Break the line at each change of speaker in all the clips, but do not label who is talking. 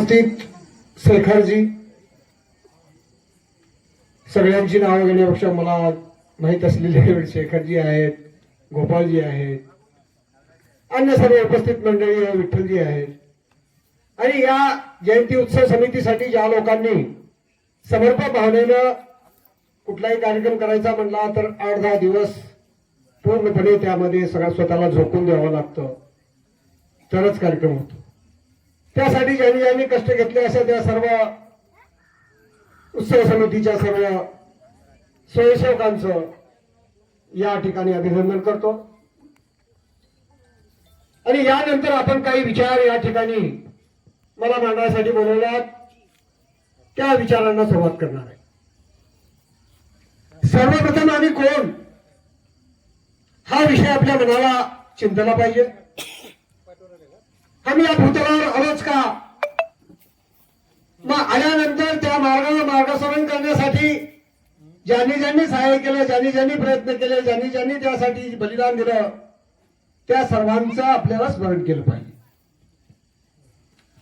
उपस्थित शेखरजी, सगळ्यांची नावं घेण्यापेक्षा मला माहीत असलेले शेखरजी आहेत, गोपालजी आहेत, अन्य सर्व उपस्थित मंडळी विठ्ठलजी आहेत. आणि या जयंती उत्सव समितीसाठी ज्या लोकांनी समर्पक भावनेनं कुठलाही कार्यक्रम करायचा म्हणला तर 8-10 दिवस पूर्णपणे त्यामध्ये सगळं स्वतःला झोकून द्यावं लागतं, तरच कार्यक्रम होतो. त्यासाठी ज्यांनी ज्यांनी कष्ट घेतले अशा त्या सर्व उत्सव समितीच्या सर्व स्वयंसेवकांचं या ठिकाणी अभिनंदन करतो. आणि यानंतर आपण काही विचार या ठिकाणी मला मांडण्यासाठी बोलवल्यात, त्या विचारांना सुरुवात करणार आहे. सर्वप्रथम आम्ही कोण हा विषय आपल्या मनाला चिंतला पाहिजे. आम्ही या भूतलावर आलोच का? मग आल्यानंतर त्या मार्गावर मार्गसरण करण्यासाठी ज्यांनी ज्यांनी सहाय्य केलं, ज्यांनी ज्यांनी प्रयत्न केले, ज्यांनी ज्यांनी त्यासाठी बलिदान दिलं, त्या सर्वांचं आपल्याला स्मरण केलं पाहिजे.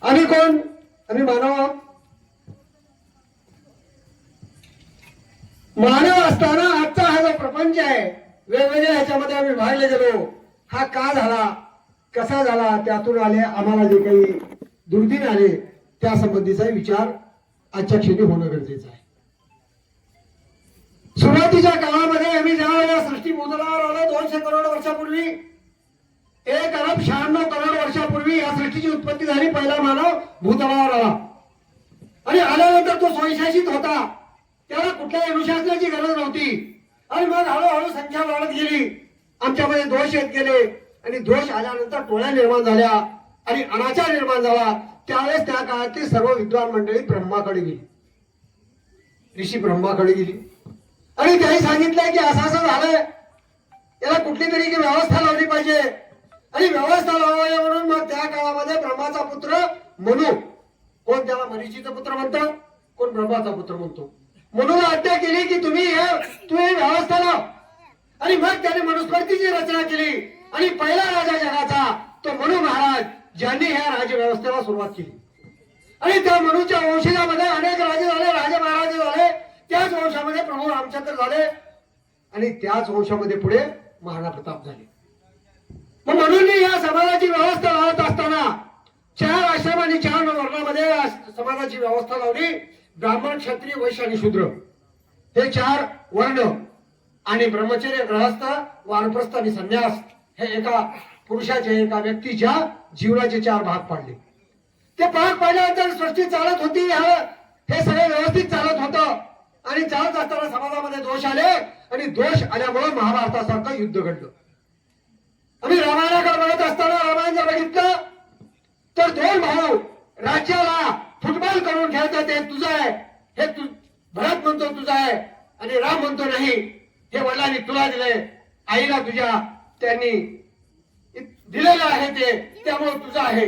आम्ही कोण? आम्ही मानव आहोत. मानव असताना आजचा हा जो प्रपंच आहे, वेगवेगळ्या ह्याच्यामध्ये आम्ही विभागले गेलो. हा का झाला, कसा झाला, त्यातून आले आम्हाला जे काही दुर्दिन आले त्या संबंधीचा विचार आजच्या क्षणी होणं गरजेचं आहे. सुरुवातीच्या काळामध्ये आम्ही ज्या वेळेला सृष्टी भूतलावर आलो 200 करोड वर्षापूर्वी, 1,96 करोड वर्षापूर्वी या सृष्टीची उत्पत्ती झाली. पहिला मानव भूतलावर आला आणि आल्यानंतर तो स्वयंशासित होता, त्याला कुठल्याही अनुशासनाची गरज नव्हती. आणि मग हळूहळू संख्या वाढत गेली, आमच्यामध्ये दोष येत गेले आणि दोष आल्यानंतर टोळ्या निर्माण झाल्या आणि अनाचार निर्माण झाला. त्यावेळेस त्या काळातली सर्व विद्वान मंडळी ब्रह्माकडे गेली, ऋषी ब्रह्माकडे गेली आणि त्यांनी सांगितलंय की असं असं झालंय, याला कुठली तरी व्यवस्था लावली पाहिजे. आणि व्यवस्था लावावी म्हणून मग त्या काळामध्ये ब्रह्माचा पुत्र मनू, कोण त्याला मरीचीचा पुत्र म्हणतो, कोण ब्रह्माचा पुत्र म्हणतो, मनूला आज्ञा केली की तू ही व्यवस्था लाव. आणि मग त्याने मनुस्मृतीची रचना केली आणि पहिला राजा जगाचा तो मनू महाराज, ज्यांनी ह्या राजव्यवस्थेला सुरुवात केली. आणि त्या मनूच्या वंशजामध्ये अनेक राजे झाले, राजे महाराजे झाले, त्याच वंशामध्ये प्रभू रामचंद्र झाले आणि त्याच वंशामध्ये पुढे महाराणा प्रताप झाले. मग म्हणून या समाजाची व्यवस्था लावत असताना 4 आश्रम आणि 4 वर्णामध्ये समाजाची व्यवस्था लावली. ब्राह्मण, क्षत्रिय, वैश्य आणि शूद्र हे 4 वर्ण आणि ब्रह्मचर्य, गृहस्थ, वानप्रस्थ आणि संन्यास हे एका पुरुषाचे, एका व्यक्तीच्या जीवनाचे 4 भाग पाडले. ते भाग पाडल्यानंतर सृष्टी चालत होती, हे सगळं व्यवस्थित चालत होतं. आणि चालत असताना समाजामध्ये दोष आले आणि दोष आल्यामुळे महाभारतासारखं युद्ध घडलं. आम्ही रामायणाकडे बघत असताना रामायण जर बघितलं तर 2 भाऊ राज्याला फुटबॉल करून खेळतात, ते तुझं आहे, हे तू भरत म्हणतो तुझं आहे आणि राम म्हणतो नाही, हे वडिलांनी तुला दिलंय, आईला तुझ्या त्यांनी दिलेलं आहे, ते त्यामुळे तुझं आहे.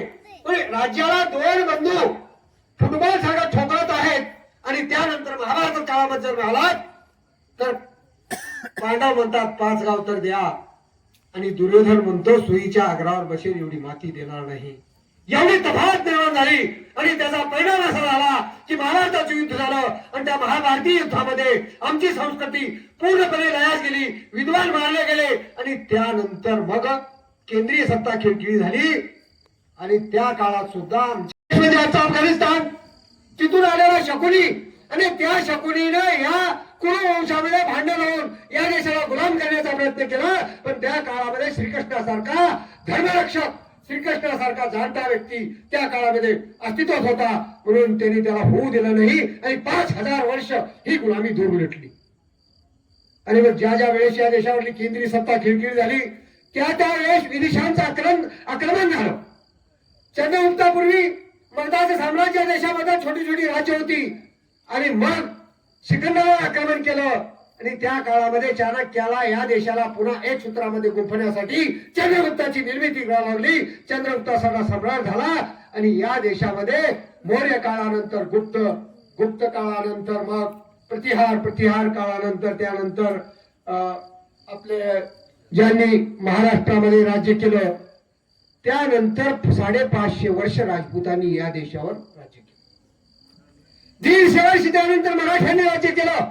राज्याला 2 बंधू फुटबॉल सारखं ठोकळत आहेत. आणि त्यानंतर महाभारत काळामध्ये जर आलात तर पांडव म्हणतात 5 गाव तर द्या आणि दुर्योधन म्हणतो सुईच्या आग्रावर बसेल एवढी माती देणार नाही. एवढी तफावत निर्माण झाली आणि त्याचा परिणाम असा झाला की महाभारताचं युद्ध झालं आणि त्या महाभारतीय युद्धामध्ये आमची संस्कृती पूर्णपणे लयास गेली, विद्वान मारले गेले आणि त्यानंतर मग केंद्रीय सत्ता खिळखिळी झाली. आणि त्या काळात सुद्धा अफगाणिस्तान तिथून आलेला शकुनी आणि त्या शकुनीने या कुरुवंशामध्ये भांडण लावून या देशाला गुलाम करण्याचा प्रयत्न केला. पण त्या काळामध्ये श्रीकृष्णासारखा धर्मरक्षक, श्रीकृष्णासारखा जाणता व्यक्ती त्या काळामध्ये अस्तित्वात होता, म्हणून त्यांनी त्याला होऊ दिलं नाही आणि 5000 वर्ष ही गुलामी दूर उलटली. आणि मग ज्या ज्या वेळेस या देशावरली केंद्रीय सत्ता खिळखिळी झाली त्या वेळेस विदेशांचं आक्रमण झालं. चंद्रगुप्तापूर्वी मगधाचं साम्राज्य देशामध्ये छोटी छोटी राज्य होती आणि मग सिकंदरावर आक्रमण केलं आणि त्या काळामध्ये चाणक्याला या देशाला पुन्हा एक सूत्रामध्ये गुंफण्यासाठी चंद्रगुप्ताची निर्मिती करावी लागली. चंद्रगुप्ता सगळा सम्राट झाला आणि या देशामध्ये मौर्य काळानंतर गुप्त काळानंतर मग प्रतिहार काळानंतर त्यानंतर आपले ज्यांनी महाराष्ट्रामध्ये राज्य केलं त्यानंतर 550 वर्ष राजपूतांनी या देशावर राज्य केलं. 150 वर्ष त्यानंतर मराठ्यांनी राज्य केलं.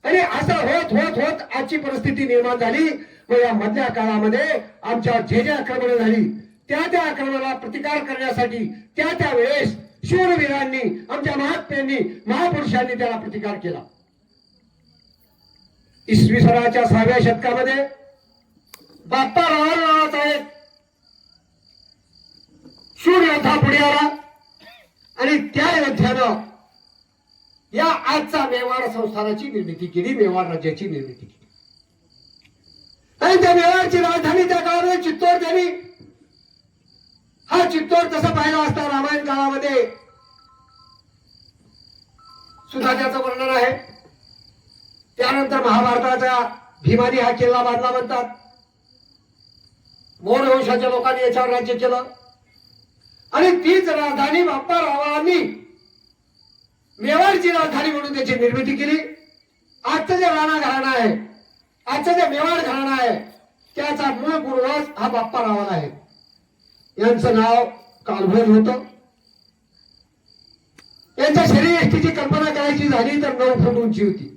आणि असं होत होत होत आजची परिस्थिती निर्माण झाली. व या मधल्या काळामध्ये आमच्या जे आक्रमण झाली त्या आक्रमणाला प्रतिकार करण्यासाठी त्या वेळेस शूरवीरांनी, आमच्या महात्म्यांनी, महापुरुषांनी त्याला प्रतिकार केला. इसवी सनाच्या 6व्या शतकामध्ये बाप्पा रावळ नावाचा एक शूर योद्धा पुढे आला आणि त्या योद्ध्यानं या आजचा मेवाड संस्थानाची निर्मिती केली, मेवाड राज्याची निर्मिती केली. आणि त्या मेवाडची राजधानी त्या काळामध्ये चित्तोड झाली. हा चित्तोड तसं पाहिला असता रामायण काळामध्ये सुद्धा त्याचं वर्णन आहे. त्यानंतर महाभारताचा भीमानी हा किल्ला बांधला म्हणतात. मौर्य वंशाच्या लोकांनी याच्यावर राज्य केलं आणि तीच राजधानी बाप्पा रावळांनी मेवाडची राजधानी म्हणून त्याची निर्मिती केली. आजचं जे राणा घराणा आहे, आजचं जे मेवाड घराणा आहे, त्याचा मूळ पूर्वज हा बाप्पा रावळ आहे. यांचं नाव कालभोज होतं. यांच्या शरीरयष्टीची कल्पना करायची झाली तर 9 फूट उंची होती.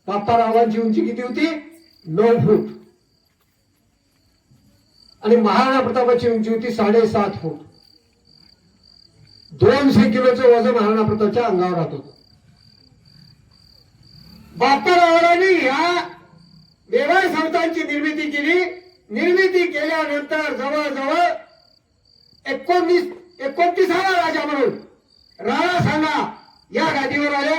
बाप्पा रावळांची उंची किती होती? 9 फूट. आणि महाराणा प्रतापाची उंची होती 7.5 फूट. 200 किलोचं वजन महाराणा प्रतापच्या अंगावर राहत होतं. बाप्पा रावळांनी या मेवाड संस्थांची निर्मिती केली. निर्मिती केल्यानंतर जवळजवळ 29वा राजा म्हणून राणा सांगा या गादीवर आले.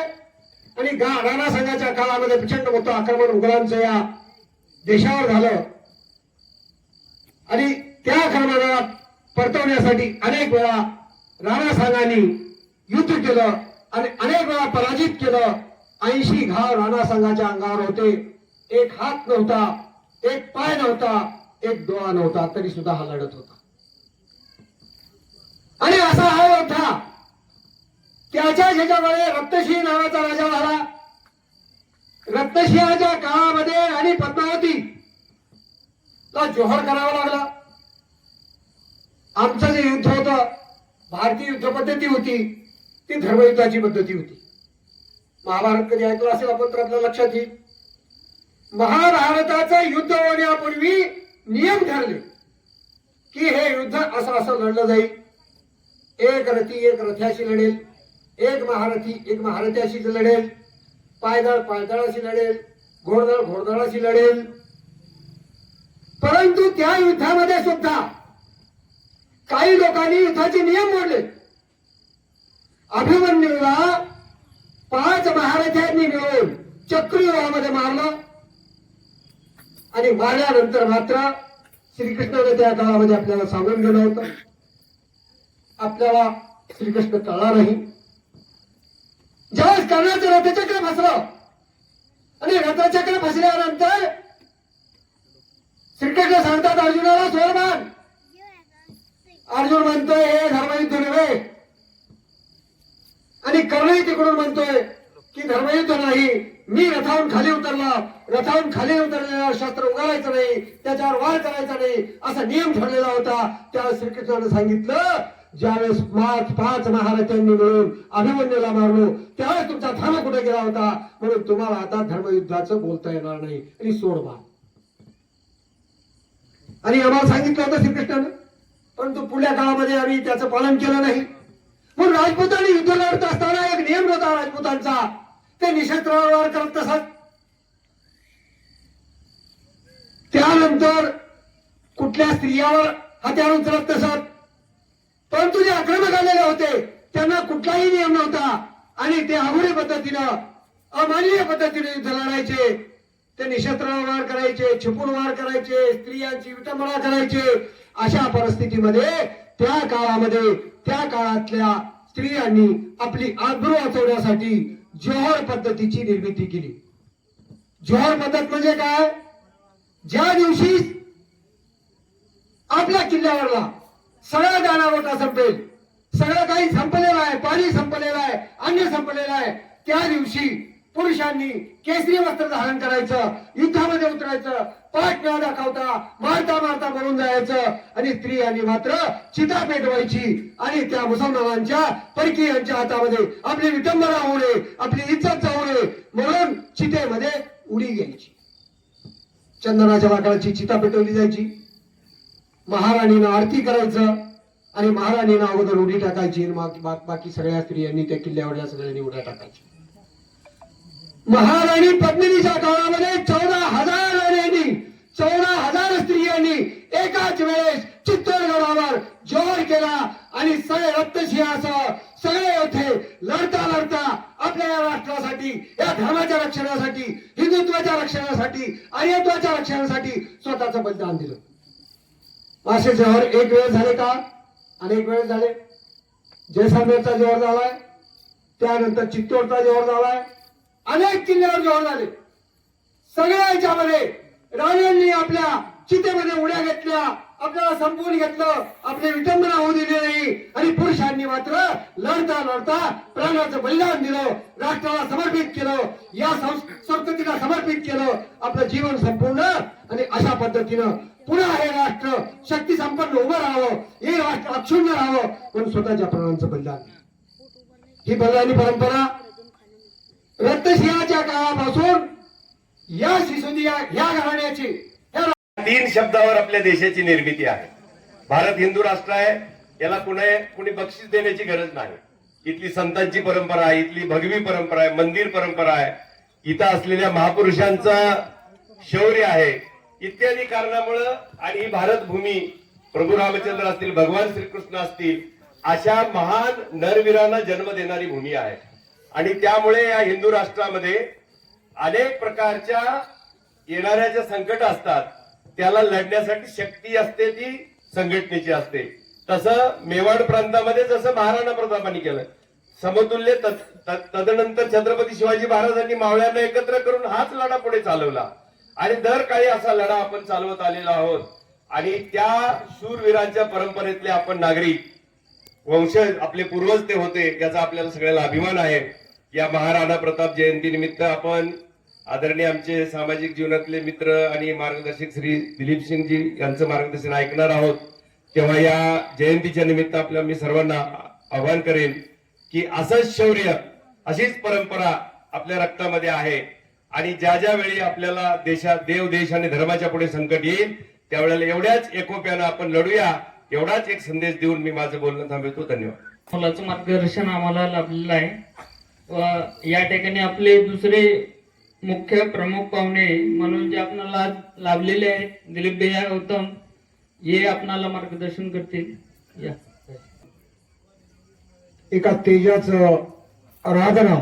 आणि राणा सांगाच्या काळामध्ये प्रचंड मोठं आक्रमण मुघलांचं या देशावर झालं. आणि त्या आक्रमणाला परतवण्यासाठी अनेक वेळा राणा सांगांनी युद्ध केलं आणि अनेक वेळा पराजित केलं. 80 घाव राणा सांगाच्या अंगावर होते. एक हात नव्हता, एक पाय नव्हता, एक डोळा नव्हता, तरी सुद्धा हा लढत होता. आणि असा हा योद्धा त्याच्या ज्याच्यामध्ये रक्तसिंह नावाचा राजा झाला. रक्तसिंहाच्या काळामध्ये आणि पद्मावती ला जोहर करावा लागला. आमचं जे युद्ध होतं, भारतीय युद्ध पद्धती होती ती धर्मयुद्धाची पद्धती होती. महाभारत कधी ऐकलं असेल आपण तर आपल्या लक्षात येईल. महाभारताचं युद्ध होण्यापूर्वी नियम ठरले की हे युद्ध असं असं लढलं जाईल. एक रथी एक रथ्याशी लढेल, एक महारथी एक महारथ्याशी लढेल, पायदळ पायदळाशी लढेल, घोडदळ घोडदळाशी लढेल. परंतु त्या युद्धामध्ये सुद्धा काही लोकांनी युद्धाचे नियम मोडले. अभिमन्यूला 5 महारथ्यांनी मिळून चक्रव्यूहामध्ये मारलं आणि मारल्यानंतर मात्र श्रीकृष्णाने त्या काळामध्ये आपल्याला सांगून गेलं होतं. आपल्याला श्रीकृष्ण कळला नाही. ज्यावेळेस कर्णाचं रथचक्र फसलं आणि रथचक्र फसल्यानंतर श्रीकृष्ण सांगतात अर्जुनाला सोडमान. अर्जुन म्हणतोय हे धर्मयुद्ध नव्हे. आणि कर्णही तिकडून म्हणतोय की धर्मयुद्ध नाही, मी रथावरून खाली उतरला, रथावरून खाली उतरलेला शस्त्र उगारायचं नाही, त्याच्यावर वार करायचा नाही असा नियम ठरलेला होता. त्यावेळेस श्रीकृष्णाने सांगितलं ज्यावेळेस 5 महारथ्यांनी मिळून अभिमन्यूला मारलो त्यावेळेस तुमचा धर्म कुठे गेला होता, म्हणून तुम्हाला आता धर्मयुद्धाचं बोलता येणार नाही आणि सोडवा. आणि आम्हाला सांगितलं होतं श्रीकृष्णाने, परंतु पुढल्या काळामध्ये आम्ही त्याचं पालन केलं नाही. म्हणून राजपूतांनी युद्ध लढत असताना एक नियम होता राजपूतांचा, ते निशस्त्रावर वार करत असत. त्यानंतर कुठल्या स्त्रियावर हत्यार उचलत नसत. परंतु जे आक्रमक आलेले होते त्यांना कुठलाही नियम नव्हता आणि ते अघोरी पद्धतीनं अमानवीय पद्धतीने युद्ध लढायचे. ते निशस्त्रावर वार करायचे, छिपून वार करायचे, स्त्रियांची विटंबना करायचे. अशा परिस्थितीमध्ये त्या काळामध्ये त्या काळातल्या स्त्रियांनी आपली आबरू वाचवण्यासाठी जोहर पद्धतीची निर्मिती केली. जोहर पद्धत म्हणजे काय? ज्या दिवशी आपल्या किल्ल्यावरला सगळा दाणावटा संपेल, सगळं काही संपलेलं आहे, पाणी संपलेलं आहे, अन्न संपलेलं आहे, त्या दिवशी पुरुषांनी केसरी वस्त्र धारण करायचं, युद्धामध्ये उतरायचं, पाठ न दाखवता मारता मारता मरून जायचं, आणि स्त्रियांनी मात्र चिता पेटवायची आणि त्या मुसलमानांच्या परकीयांच्या हातामध्ये आपली विटंबना होऊ नये, आपली इज्जत जाऊ नये म्हणून चितेमध्ये उडी घ्यायची. चंदनाच्या लाकडाची चिता पेटवली जायची, महाराणीनं आरती करायचं आणि महाराणीनं अगोदर उडी टाकायची, मग बाकी सगळ्या स्त्रियांनी त्या किल्ल्यावरल्या सगळ्यांनी उड्या टाकायची. महाराणी पद्मिनीच्या काळामध्ये 14,000 राण्यांनी 14,000 स्त्रियांनी एकाच वेळेस चित्तोडगडावर जोर केला आणि सगळे रक्तसिंहासह सगळे योद्धे लढता लढता आपल्या या राष्ट्रासाठी, या धर्माच्या रक्षणासाठी, हिंदुत्वाच्या रक्षणासाठी, आर्यत्वाच्या रक्षणासाठी स्वतःचं बलिदान दिलं. असे जोर एक वेळ झाले का? अनेक वेळ झाले. जैसलमेरचा जोर झालाय, त्यानंतर चित्तोडचा जोर झालाय, अनेक किल्ल्यावर जोर झाले. सगळ्या याच्यामध्ये राण्यांनी आपल्या चितेमध्ये उड्या घेतल्या, आपल्याला संपवून घेतलं, आपली विटंबना होऊ दिली नाही, आणि पुरुषांनी मात्र लढता लढता प्राणाचं बलिदान दिलं, राष्ट्राला समर्पित केलं, या संस्कृतीला समर्पित केलं आपलं जीवन संपूर्ण. आणि अशा पद्धतीनं पुन्हा हे राष्ट्र शक्ती संपन्न उभं राहावं, हे राष्ट्र अक्षुण्ण राहावं म्हणून स्वतःच्या प्राणांचं बलिदान. ही बलिदानी परंपरा रक्तसिंहाच्या काळापासून या सिसोदिया या घराण्याची
3 शब्दावर आपल्या देशाची निर्मिती आहे. भारत हिंदू राष्ट्र आहे, याला कुणी बक्षीस देण्याची गरज नाही. इथली संतांची परंपरा आहे, इथली भगवी परंपरा आहे, मंदिर परंपरा आहे, इथं असलेल्या महापुरुषांचं शौर्य आहे, इत्यादी कारणामुळं. आणि ही भारत भूमी प्रभू रामचंद्र असतील, भगवान श्रीकृष्ण असतील, अशा महान नरवीरांना जन्म देणारी भूमी आहे. आणि त्यामुळे या हिंदू राष्ट्रामध्ये अनेक प्रकारच्या येणाऱ्या ज्या संकट असतात त्याला लढण्यासाठी शक्ती असते, ती संघटनेची असते. तसं मेवाड प्रांतामध्ये जसं महाराणा प्रतापांनी केलं समतुल्य, तदनंतर छत्रपती शिवाजी महाराजांनी मावळ्यांना एकत्र करून हाच लढा पुढे चालवला आणि दर काळी असा लढा आपण चालवत आलेलो आहोत. आणि त्या शूरवीरांच्या परंपरेतले आपण नागरिक, वंशज, आपले पूर्वज ते होते, याचा आपल्याला सगळ्याला अभिमान आहे. या महाराणा प्रताप जयंती निमित्त आपण आदरणीय आमचे सामाजिक जीवनातले मित्र आणि मार्गदर्शक श्री दिलीप सिंगजी यांचं मार्गदर्शन ऐकणार आहोत. तेव्हा या जयंतीच्या निमित्त आपल्या मी सर्वांना आवाहन करेन की असंच शौर्य, अशीच परंपरा आपल्या रक्तामध्ये आहे. आणि ज्या ज्या वेळी आपल्याला देशात देव, देश आणि धर्माच्या पुढे संकट येईल त्यावेळेला एवढ्याच एकोप्यानं आपण लढूया, एवढाच एक संदेश देऊन मी माझं बोलणं थांबवतो. धन्यवाद.
मुलाचं मार्गदर्शन आम्हाला लाभलेलं आहे व या ठिकाणी आपले दुसरे मुख्य प्रमुख पाहुणे म्हणून जे आपल्याला लाभलेले आहेत दिलीप भैया गौतम, हे आपणाला मार्गदर्शन करतील. या
एका तेजाचं आराधना